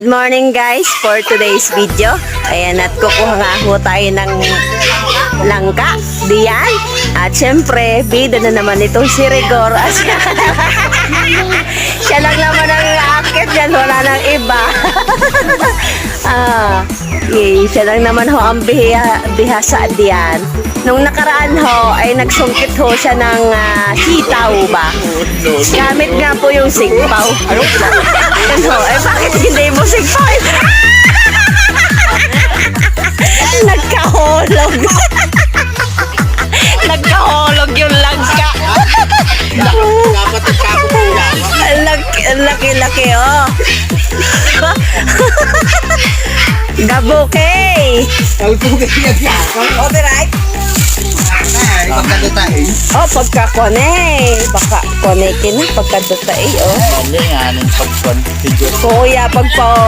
Good morning guys, for today's video. Ayan, at kukuha nga ho tayo ng langka, diyan. At syempre, bida na naman itong si Rigor. Siya lang naman ang aakit yan, wala nang iba. Siya lang naman ho ang bihasa diyan. Nung nakaraan ho, ay nagsungkit ho siya ng sitaw ba? Gamit nga po yung sigpaw. Yan ho, bakit hindi mo sigpaw? Nagkahulog. Nagkahulog yung langka. Laki-laki, oh. Gabukay. Copyright. Oh, pagka-kone. Baka kone kin pagka-dutay, oh. Kuya, Kuya, pagpa